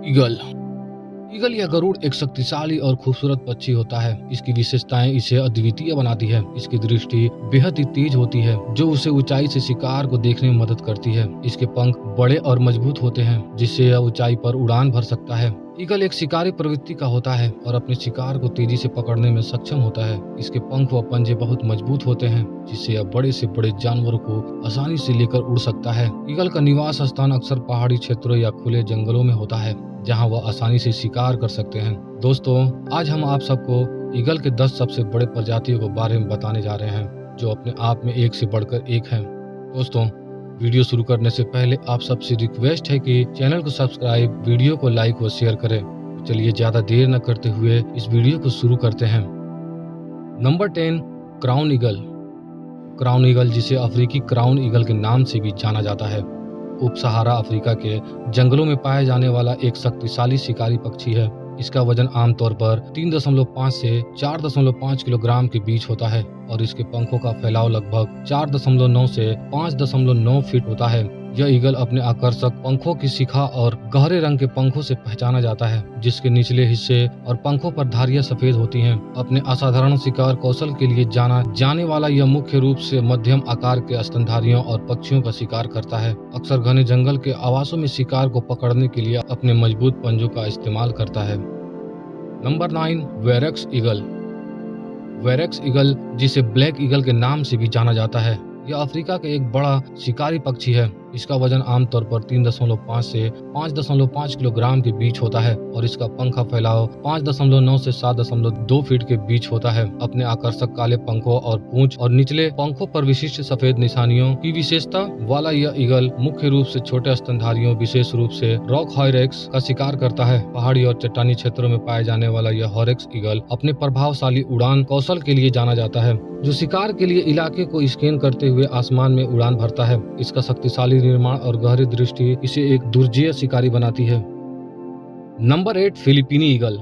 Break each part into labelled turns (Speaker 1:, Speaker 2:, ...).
Speaker 1: Eagle eagle या गरुड़ एक शक्तिशाली और खूबसूरत पक्षी होता है। इसकी विशेषताएं इसे अद्वितीय बनाती है। इसकी दृष्टि बेहद ही तेज होती है, जो उसे ऊंचाई से शिकार को देखने में मदद करती है। इसके पंख बड़े और मजबूत होते हैं, जिससे यह ऊंचाई पर उड़ान भर सकता है। ईगल एक शिकारी प्रवृत्ति का होता है और अपने शिकार को तेजी से पकड़ने में सक्षम होता है। इसके पंख व पंजे बहुत मजबूत होते हैं, जिससे यह बड़े से बड़े जानवरों को आसानी से लेकर उड़ सकता है। ईगल का निवास स्थान अक्सर पहाड़ी क्षेत्रों या खुले जंगलों में होता है, जहां वह आसानी से शिकार कर सकते हैं। दोस्तों, आज हम आप सबको ईगल के 10 सबसे बड़े प्रजातियों के बारे में बताने जा रहे हैं, जो अपने आप में एक से बढ़कर एक हैं। दोस्तों, वीडियो शुरू करने से पहले आप सबसे रिक्वेस्ट है कि चैनल को सब्सक्राइब, वीडियो को लाइक व शेयर करें। तो चलिए ज्यादा देर न करते हुए इस वीडियो को शुरू करते हैं। Number 10, crown eagle. Crown eagle, जिसे अफ्रीकी क्राउन ईगल के नाम से भी जाना जाता है, उप सहारा अफ्रीका के जंगलों में पाया जाने वाला एक शक्तिशाली शिकारी पक्षी है। इसका वजन आमतौर पर 3.5 से 4.5 किलोग्राम के बीच होता है और इसके पंखों का फैलाव लगभग 4.9 से 5.9 फीट होता है। यह ईगल अपने आकर्षक पंखों की शिखा और गहरे रंग के पंखों से पहचाना जाता है, जिसके निचले हिस्से और पंखों पर धारियां सफेद होती हैं। अपने असाधारण शिकार कौशल के लिए जाना जाने वाला यह मुख्य रूप से मध्यम आकार के स्तनधारियों और पक्षियों का शिकार करता है। अक्सर घने जंगल के आवासों में शिकार को पकड़ने के लिए अपने मजबूत पंजों का इस्तेमाल करता है। Number 9, Verreaux eagle. Verreaux eagle, जिसे ब्लैक ईगल के नाम से भी जाना जाता है, यह अफ्रीका का एक बड़ा शिकारी पक्षी है। इसका वजन आमतौर पर 3.5 से 5.5 किलोग्राम के बीच होता है और इसका पंख का फैलाव 5.9 से 7.2 फीट के बीच होता है। अपने आकर्षक काले पंखों और पूंछ और निचले पंखों पर विशिष्ट सफेद निशानियों की विशेषता वाला यह ईगल मुख्य रूप से छोटे स्तनधारियों, विशेष रूप से रॉक हॉरेक्स का शिकार करता है। पहाड़ी और चट्टानी क्षेत्रों में पाए जाने वाला यह हॉरेक्स ईगल अपने प्रभावशाली उड़ान कौशल के लिए जाना जाता है, जो शिकार के लिए इलाके को स्कैन करते हुए आसमान में उड़ान भरता है। इसका शक्तिशाली निर्माण और गहरी दृष्टि इसे एक दुर्जेय शिकारी बनाती है। Number 8, Philippine eagle.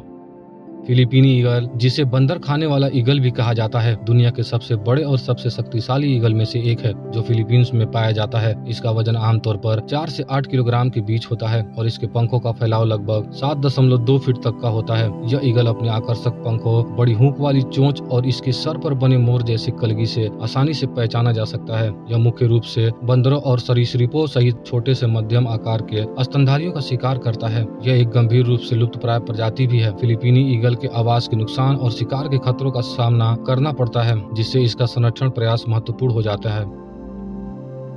Speaker 1: Philippine eagle, जिसे बंदर खाने वाला ईगल भी कहा जाता है, दुनिया के सबसे बड़े और सबसे शक्तिशाली ईगल में से एक है, जो फिलीपींस में पाया जाता है। इसका वजन आमतौर पर 4 से 8 किलोग्राम के बीच होता है और इसके पंखों का फैलाव लगभग 7.2 फीट तक का होता है। यह ईगल अपने आकर्षक पंखों, बड़ी हुक वाली चोंच और इसके सर पर बने मोर जैसी कलगी से आसानी से पहचाना जा सकता है। यह मुख्य रूप से बंदरों और सरीसृपों सहित छोटे से मध्यम आकार के स्तनधारियों का शिकार करता है। यह एक गंभीर रूप से लुप्तप्राय प्रजाति भी है। फिलीपीनी ईगल के आवास के नुकसान और शिकार के खतरों का सामना करना पड़ता है, जिससे इसका संरक्षण प्रयास महत्वपूर्ण हो जाता है।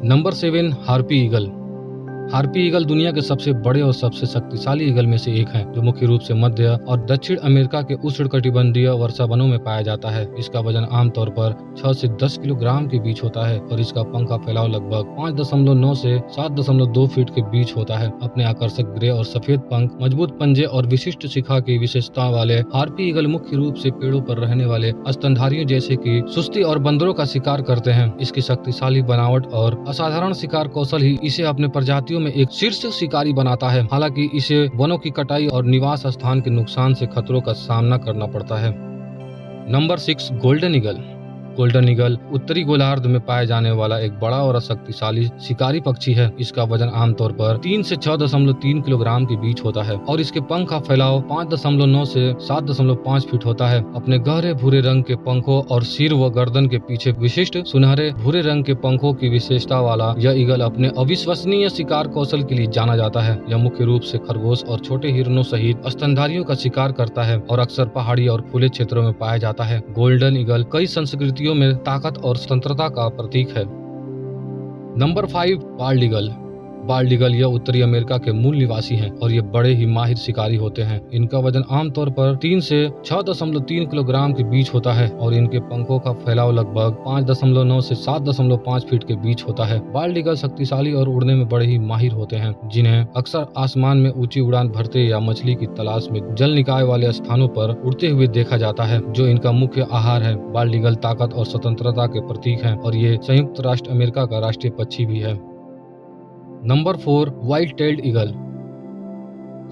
Speaker 1: Number 7, harpy eagle. Harpy eagle दुनिया के सबसे बड़े और सबसे शक्तिशाली ईगल में से एक है, जो मुख्य रूप से मध्य और दक्षिण अमेरिका के उष्णकटिबंधीय वर्षा वनों में पाया जाता है। इसका वजन आमतौर पर 6 से 10 किलोग्राम के बीच होता है और इसका पंख का फैलाव लगभग 5.9 से 7.2 फीट के बीच होता है। अपने आकर्षक ग्रे और सफेद पंख, मजबूत पंजे और विशिष्ट शिखा की विशेषता वाले हार्पी ईगल मुख्य रूप से पेड़ों पर रहने वाले स्तनधारियों जैसे कि सुस्ती और बंदरों का शिकार करते हैं। इसकी शक्तिशाली बनावट और असाधारण शिकार कौशल ही इसे अपने प्रजातियों में एक शीर्ष शिकारी बनाता है। हालांकि इसे वनों की कटाई और निवास स्थान के नुकसान से खतरों का सामना करना पड़ता है। Number 6, golden eagle. Golden eagle उत्तरी गोलार्ध में पाए जाने वाला एक बड़ा और शक्तिशाली शिकारी पक्षी है। इसका वजन आमतौर पर 3 से 6.3 किलोग्राम के बीच होता है और इसके पंख का फैलाव 5.9 से 7.5 फीट होता है। अपने गहरे भूरे रंग के पंखों और सिर व गर्दन के पीछे विशिष्ट सुनहरे भूरे रंग के पंखों की विशेषता वाला यह ईगल अपने अविश्वसनीय शिकार कौशल के लिए जाना जाता है। यह मुख्य रूप से खरगोश और छोटे हिरणों सहित स्तनधारियों का शिकार करता है और अक्सर पहाड़ी और खुले क्षेत्रों में पाया जाता है। गोल्डन ईगल कई संस्कृतियों में ताकत और स्वतंत्रता का प्रतीक है। Number 5, bald eagle. Bald eagle यह उत्तरी अमेरिका के मूल निवासी हैं और ये बड़े ही माहिर शिकारी होते हैं। इनका वजन आमतौर पर 3 से 6.3 किलोग्राम के बीच होता है और इनके पंखों का फैलाव लगभग 5.9 से 7.5 फीट के बीच होता है। बाल्ड ईगल शक्तिशाली और उड़ने में बड़े ही माहिर होते हैं, जिन्हें अक्सर आसमान में ऊंची उड़ान भरते या मछली की तलाश में जल निकाय वाले स्थानों पर उड़ते हुए देखा जाता है, जो इनका मुख्य आहार है। बाल्ड ईगल ताकत और स्वतंत्रता के प्रतीक है और ये संयुक्त राष्ट्र अमेरिका का राष्ट्रीय पक्षी भी है। Number 4, white tailed eagle.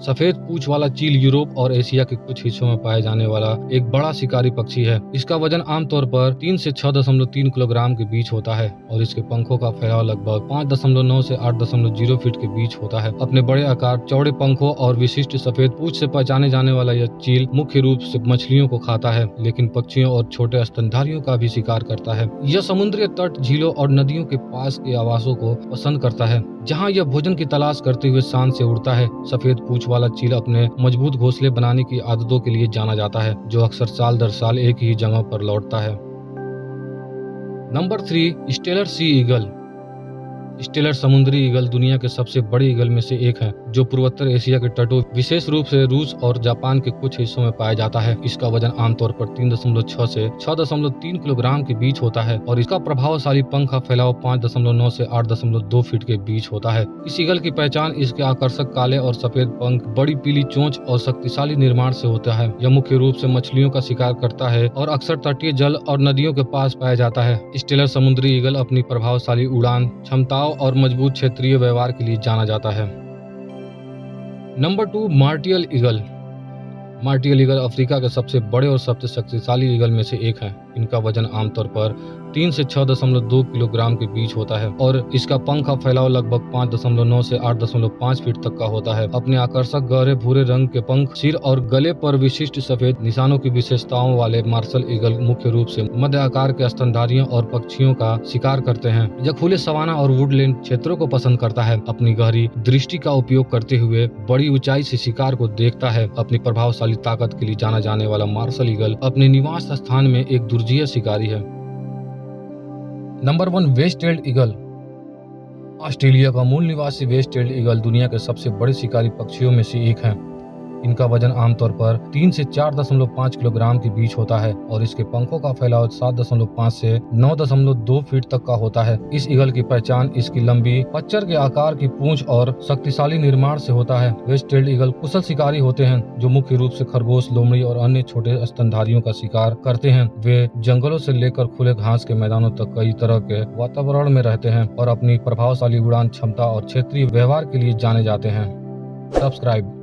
Speaker 1: सफेद पूंछ वाला चील यूरोप और एशिया के कुछ हिस्सों में पाए जाने वाला एक बड़ा शिकारी पक्षी है। इसका वजन आमतौर पर 3 से 6.3 किलोग्राम के बीच होता है और इसके पंखों का फैलाव लगभग 5.9 से 8.0 फीट के बीच होता है। अपने बड़े आकार, चौड़े पंखों और विशिष्ट सफेद पूंछ से पहचाने जाने वाला यह चील मुख्य रूप से मछलियों को खाता है, लेकिन पक्षियों और छोटे स्तनधारियों का भी शिकार करता है। यह समुद्री तट, झीलों और नदियों के पास के आवासों को पसंद करता है, जहां यह भोजन की तलाश करते हुए शान से उड़ता है। सफेद पूंछ वाला चील अपने मजबूत घोंसले बनाने की आदतों के लिए जाना जाता है, जो अक्सर साल दर साल एक ही जगह पर लौटता है। Number 3, Steller sea eagle. Steller समुद्री ईगल दुनिया के सबसे बड़े ईगल में से एक है, जो पूर्वोत्तर एशिया के तटों, विशेष रूप से रूस और जापान के कुछ हिस्सों में पाया जाता है। इसका वजन आमतौर पर 3.6 से 6.3 किलोग्राम के बीच होता है और इसका प्रभावशाली पंख का फैलाव 5.9 से 8.2 फीट के बीच होता है। इस ईगल की पहचान इसके आकर्षक काले और सफेद पंख, बड़ी पीली चोंच और शक्तिशाली निर्माण से होता है। यह मुख्य रूप से मछलियों का शिकार करता है और अक्सर तटीय जल और नदियों के पास पाया जाता है। स्टेलर समुद्री ईगल अपनी प्रभावशाली उड़ान क्षमताओं और मजबूत क्षेत्रीय व्यवहार के लिए जाना जाता है। Number 2, martial eagle. Martial eagle Africa के सबसे बड़े और सबसे शक्तिशाली ईगल में से एक है। इनका वजन आमतौर पर 3 से 6.2 किलोग्राम के बीच होता है और इसका पंख का फैलाव लगभग 5.9 से 8.5 फीट तक का होता है। अपने आकर्षक गहरे भूरे रंग के पंख, सिर और गले पर विशिष्ट सफेद निशानों की विशेषताओं वाले मार्शल ईगल मुख्य रूप से मध्य आकार के स्तनधारियों और पक्षियों का शिकार करते हैं। यह खुले सवाना और वुडलैंड क्षेत्रों को पसंद करता है। अपनी गहरी दृष्टि का उपयोग करते हुए बड़ी ऊंचाई से शिकार को देखता है। अपनी प्रभावशाली ताकत के लिए जाना जाने वाला मार्शल ईगल अपने निवास स्थान में एक दुर्जेय शिकारी है। नंबर 1, वेस्ट टेल्ड ईगल। ऑस्ट्रेलिया का मूल निवासी वेस्ट टेल्ड ईगल दुनिया के सबसे बड़े शिकारी पक्षियों में से एक है। इनका वजन आमतौर पर 3 से 4.5 किलोग्राम के बीच होता है और इसके पंखों का फैलाव 7.5 से 9.2 फीट तक का होता है। इस ईगल की पहचान इसकी लंबी, पच्चर के आकार की पूंछ और शक्तिशाली निर्माण से होता है। वेस्ट टेल्ड ईगल कुशल शिकारी होते हैं, जो मुख्य रूप से खरगोश, लोमड़ी और अन्य छोटे स्तनधारियों का शिकार करते हैं। वे जंगलों से लेकर खुले घास के मैदानों तक कई तरह के वातावरण में रहते हैं और अपनी प्रभावशाली उड़ान क्षमता और क्षेत्रीय व्यवहार के लिए जाने जाते हैं। सब्सक्राइब।